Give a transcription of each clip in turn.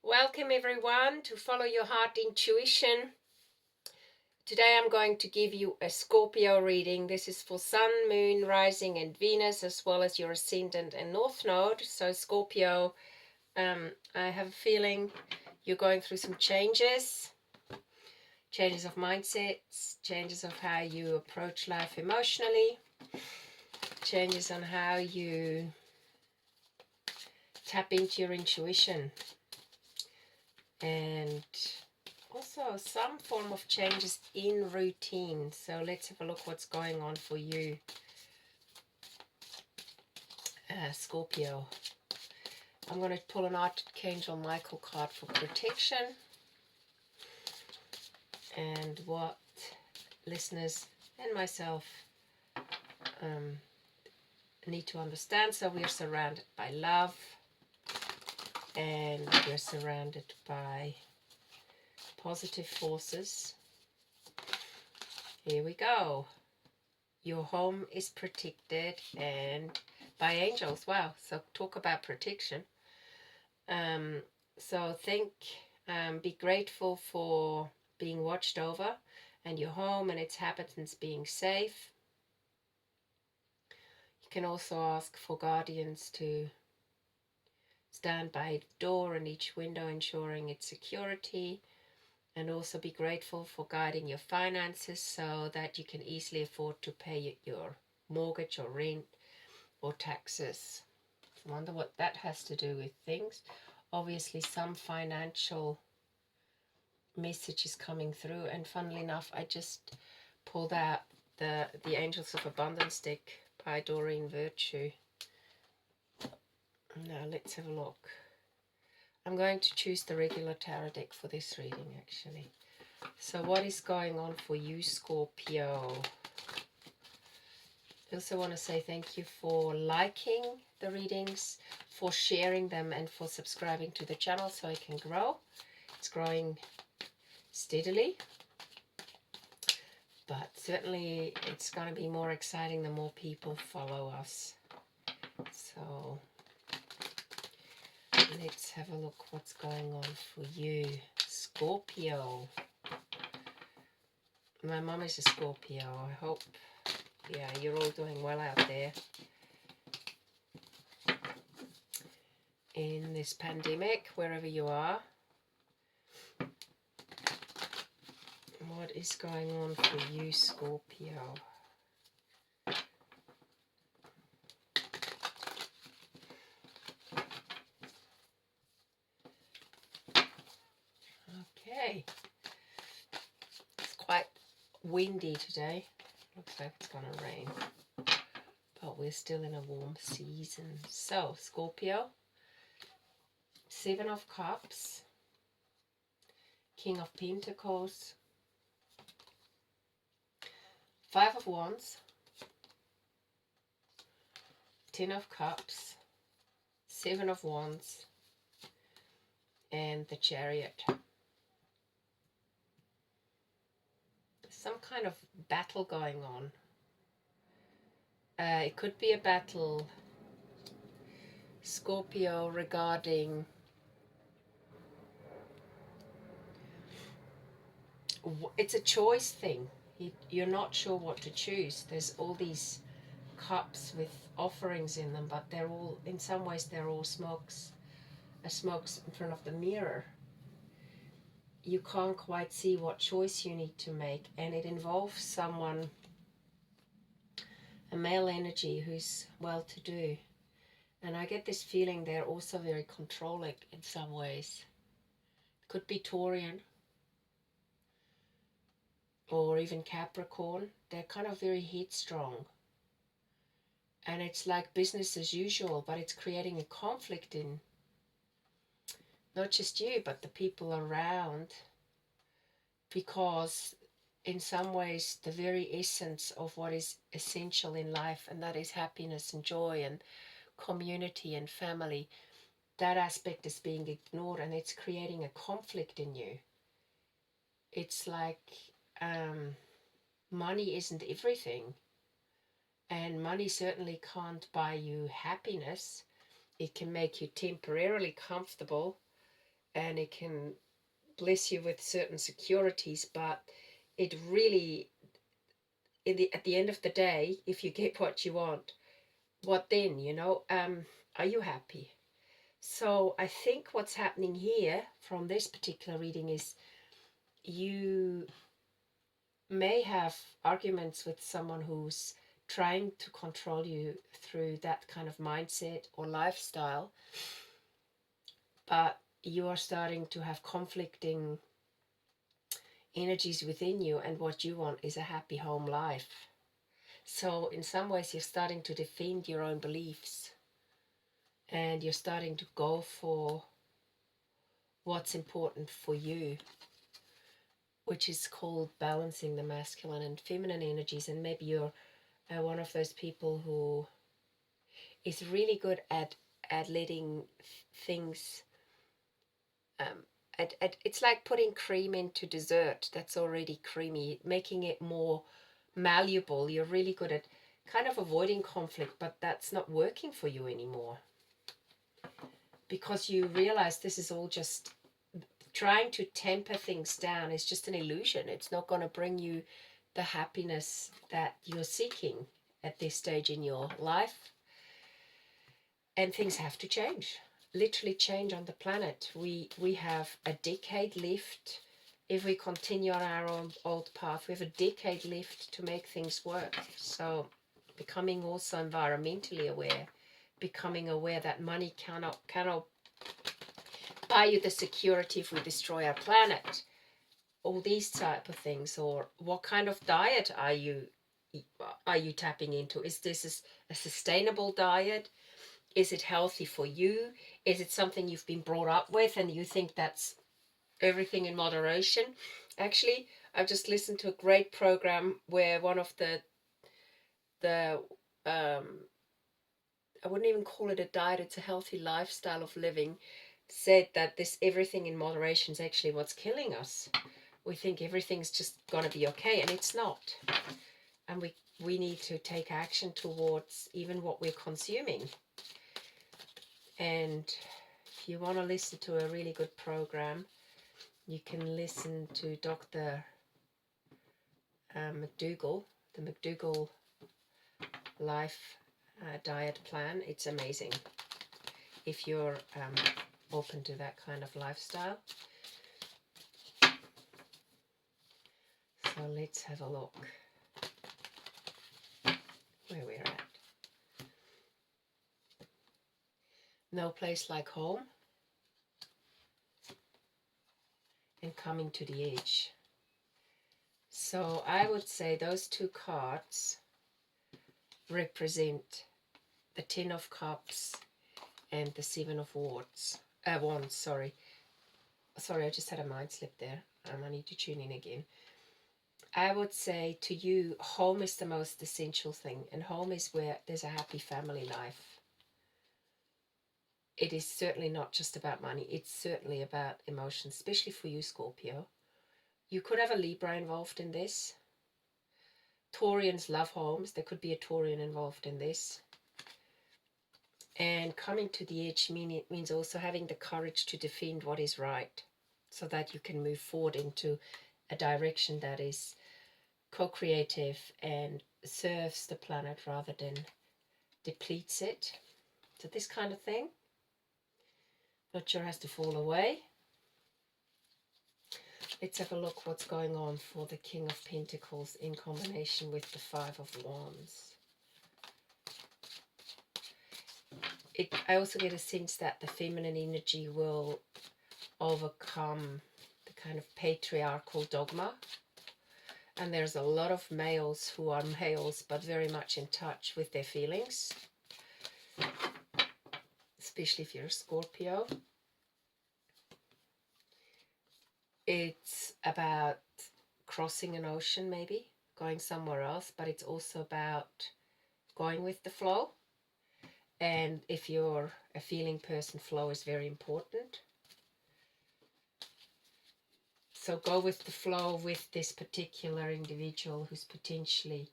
Welcome everyone to Follow Your Heart Intuition. Today I'm going to give you a Scorpio reading. This is for Sun, Moon, Rising and Venus, as well as your Ascendant and North Node. So Scorpio, I have a feeling you're going through some changes of mindsets, changes of how you approach life emotionally, changes on how you tap into your intuition, and also some form of changes in routine. So let's have a look what's going on for you, Scorpio. I'm going to pull an Archangel Michael card for protection and what listeners and myself need to understand. So we are surrounded by love, and we're surrounded by positive forces. Here we go. Your home is protected and by angels. Wow, so talk about protection. So be grateful for being watched over and your home and its inhabitants being safe. You can also ask for guardians to stand by the door and each window, ensuring its security, and also be grateful for guiding your finances so that you can easily afford to pay your mortgage or rent or taxes. I wonder what that has to do with things. Obviously some financial message is coming through, and funnily enough I just pulled out the Angels of Abundance deck by Doreen Virtue. Now let's have a look. I'm going to choose the regular tarot deck for this reading actually. So what is going on for you, Scorpio? I also want to say thank you for liking the readings, for sharing them, and for subscribing to the channel so I can grow. It's growing steadily, but certainly it's going to be more exciting the more people follow us. So let's have a look what's going on for you, Scorpio. My mum is a Scorpio. I hope, yeah, you're all doing well out there in this pandemic, wherever you are. What is going on for you, Scorpio? Okay. It's quite windy today. Looks like it's going to rain. But we're still in a warm season. So, Scorpio, 7 of Cups, King of Pentacles, 5 of Wands, 10 of Cups, 7 of Wands, and the Chariot. Some kind of battle going on. It could be a battle, Scorpio, regarding it's a choice thing. You're not sure what to choose. There's all these cups with offerings in them, but they're all, in some ways, they're all smokes in front of the mirror. You can't quite see what choice you need to make, and it involves someone, a male energy who's well-to-do. And I get this feeling they're also very controlling in some ways. Could be Taurian or even Capricorn. They're kind of very headstrong. And it's like business as usual, but it's creating a conflict in not just you, but the people around. Because in some ways, the very essence of what is essential in life, and that is happiness and joy and community and family, that aspect is being ignored, and it's creating a conflict in you. It's like money isn't everything, and money certainly can't buy you happiness. It can make you temporarily comfortable, and it can bless you with certain securities, but it really, at the end of the day, if you get what you want, what then, are you happy? So I think what's happening here from this particular reading is you may have arguments with someone who's trying to control you through that kind of mindset or lifestyle, but you are starting to have conflicting energies within you, and what you want is a happy home life. So in some ways you're starting to defend your own beliefs, and you're starting to go for what's important for you, which is called balancing the masculine and feminine energies. And maybe you're one of those people who is really good at letting things it's like putting cream into dessert that's already creamy, making it more malleable. You're really good at kind of avoiding conflict, but that's not working for you anymore, because you realize this is all just trying to temper things down is just an illusion. It's not going to bring you the happiness that you're seeking at this stage in your life. And things have to change, literally change on the planet. We have a decade left. If we continue on our own old path, we have a decade left to make things work. So becoming also environmentally aware, becoming aware that money cannot buy you the security if we destroy our planet. All these type of things. Or what kind of diet are you tapping into? Is this a sustainable diet? Is it healthy for you? Is it something you've been brought up with and you think that's everything in moderation? Actually, I've just listened to a great program where one of the I wouldn't even call it a diet, it's a healthy lifestyle of living, said that this everything in moderation is actually what's killing us. We think everything's just gonna be okay, and it's not. And we need to take action towards even what we're consuming. And if you want to listen to a really good program, you can listen to Dr. McDougall, the McDougall Life Diet Plan. It's amazing if you're open to that kind of lifestyle. So let's have a look where we're at. No place like home, and coming to the edge. So I would say those two cards represent the Ten of Cups and the Seven of Wands. Sorry, I just had a mind slip there. I need to tune in again. I would say to you, home is the most essential thing, and home is where there's a happy family life. It is certainly not just about money. It's certainly about emotions, especially for you, Scorpio. You could have a Libra involved in this. Taurians love homes. There could be a Taurian involved in this. And coming to the edge means also having the courage to defend what is right, so that you can move forward into a direction that is co-creative and serves the planet rather than depletes it. So this kind of thing. Not sure has to fall away. Let's have a look what's going on for the King of Pentacles in combination with the Five of Wands. I also get a sense that the feminine energy will overcome the kind of patriarchal dogma. And there's a lot of males who are males but very much in touch with their feelings. Especially if you're a Scorpio. It's about crossing an ocean, maybe going somewhere else, but it's also about going with the flow. And if you're a feeling person, flow is very important. So go with the flow with this particular individual who's potentially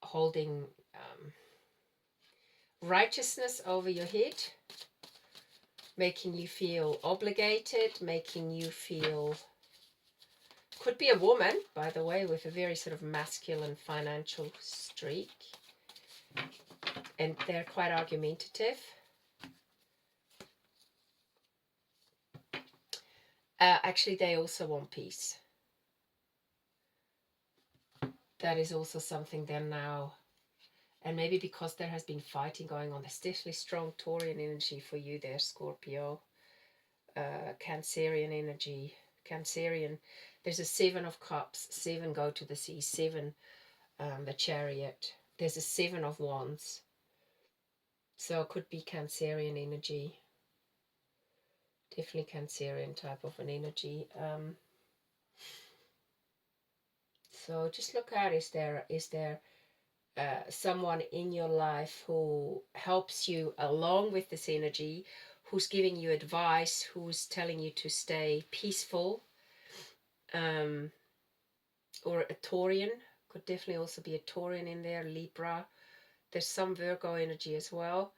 holding righteousness over your head. making you feel obligated, making you feel, could be a woman, by the way, with a very sort of masculine financial streak. And they're quite argumentative. Actually, they also want peace. That is also something they're now, and maybe because there has been fighting going on, there's definitely strong Taurian energy for you there, Scorpio. Cancerian energy. Cancerian. There's a 7 of Cups. 7 go to the sea. 7, the Chariot. There's a 7 of Wands. So it could be Cancerian energy. Definitely Cancerian type of an energy. So just look out, is there someone in your life who helps you along with this energy, who's giving you advice, who's telling you to stay peaceful, or a Taurian, could definitely also be a Taurian in there, Libra. There's some Virgo energy as well.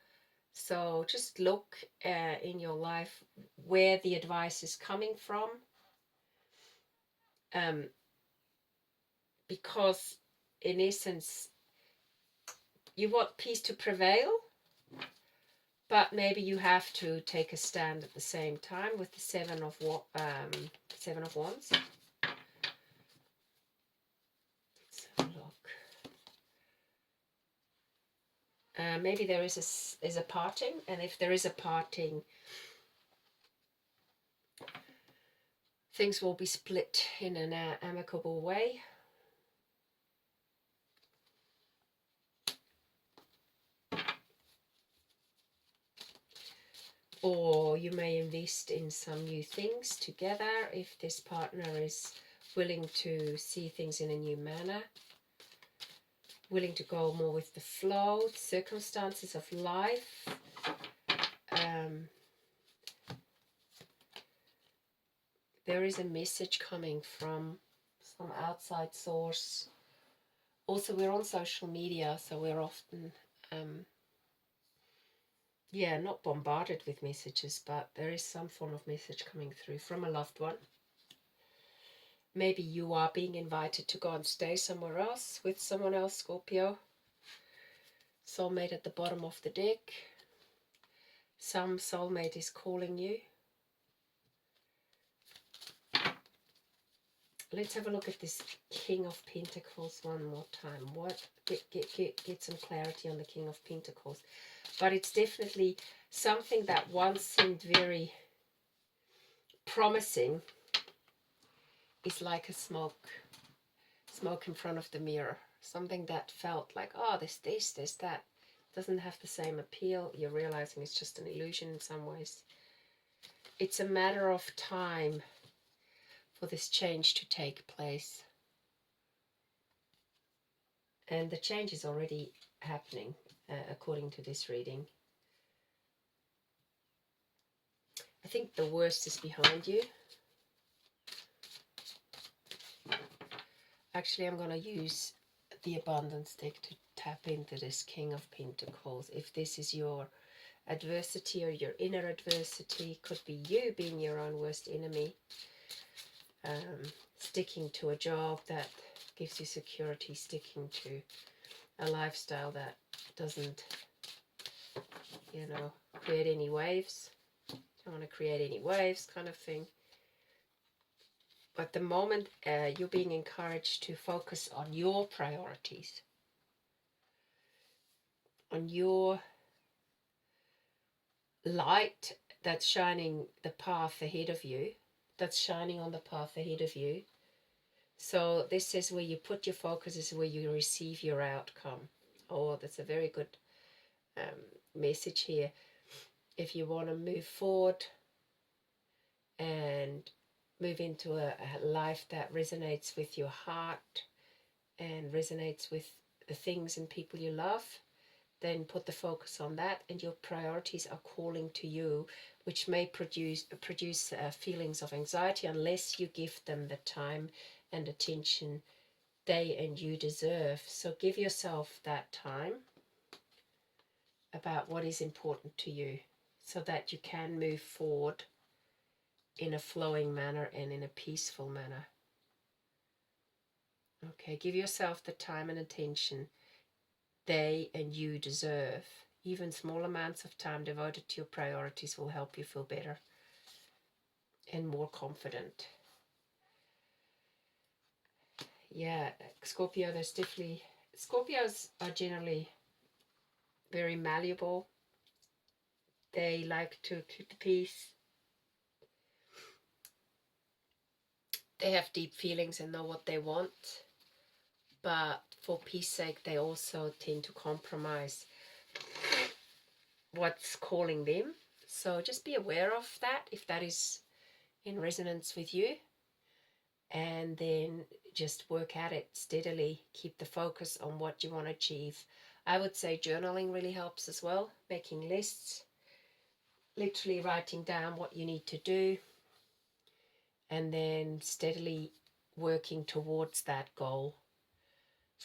So just look in your life where the advice is coming from, because in essence you want peace to prevail, but maybe you have to take a stand at the same time with the 7 of Wands. Let's have a look. Maybe there is a parting, and if there is a parting, things will be split in an amicable way. Or you may invest in some new things together if this partner is willing to see things in a new manner, willing to go more with the flow, circumstances of life. There is a message coming from some outside source. Also, we're on social media, so we're often not bombarded with messages, but there is some form of message coming through from a loved one. Maybe you are being invited to go and stay somewhere else with someone else, Scorpio. Soulmate at the bottom of the deck. Some soulmate is calling you. Let's have a look at this King of Pentacles one more time. Get some clarity on the King of Pentacles. But it's definitely something that once seemed very promising is like a smoke in front of the mirror. Something that felt like, oh, there's this, there's that. Doesn't have the same appeal. You're realizing it's just an illusion in some ways. It's a matter of time for this change to take place. And the change is already happening, according to this reading. I think the worst is behind you. Actually, I'm going to use the Abundance deck to tap into this King of Pentacles. If this is your adversity or your inner adversity, could be you being your own worst enemy. Sticking to a job that gives you security, sticking to a lifestyle that doesn't, create any waves. Don't want to create any waves kind of thing. But the moment you're being encouraged to focus on your priorities, on your light that's shining the path ahead of you, that's shining on the path ahead of you. So this is where you put your focus, is where you receive your outcome. Oh, that's a very good message here. If you want to move forward and move into a life that resonates with your heart and resonates with the things and people you love, then put the focus on that, and your priorities are calling to you, which may produce feelings of anxiety unless you give them the time and attention they and you deserve. So give yourself that time about what is important to you. so that you can move forward in a flowing manner and in a peaceful manner. Okay, give yourself the time and attention they and you deserve. Even small amounts of time devoted to your priorities will help you feel better and more confident. Yeah, Scorpio, there's definitely... Scorpios are generally very malleable. They like to keep the peace. They have deep feelings and know what they want. But for peace sake, they also tend to compromise what's calling them. So just be aware of that if that is in resonance with you. And then just work at it steadily. Keep the focus on what you want to achieve. I would say journaling really helps as well. Making lists. Literally writing down what you need to do. And then steadily working towards that goal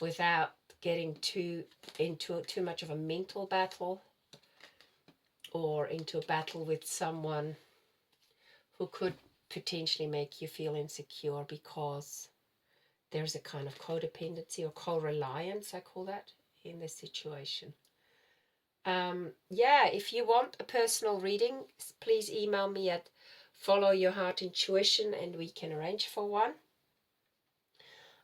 without getting into too much of a mental battle or into a battle with someone who could potentially make you feel insecure, because there's a kind of codependency or co-reliance, I call that, in this situation. Yeah, if you want a personal reading, please email me at Follow Your Heart Intuition and we can arrange for one.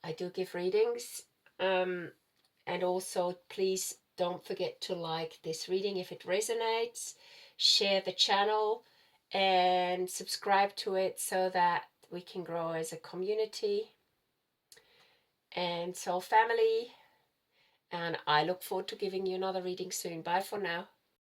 I do give readings. And also, please don't forget to like this reading if it resonates. Share the channel and subscribe to it so that we can grow as a community and soul family. And I look forward to giving you another reading soon. Bye for now.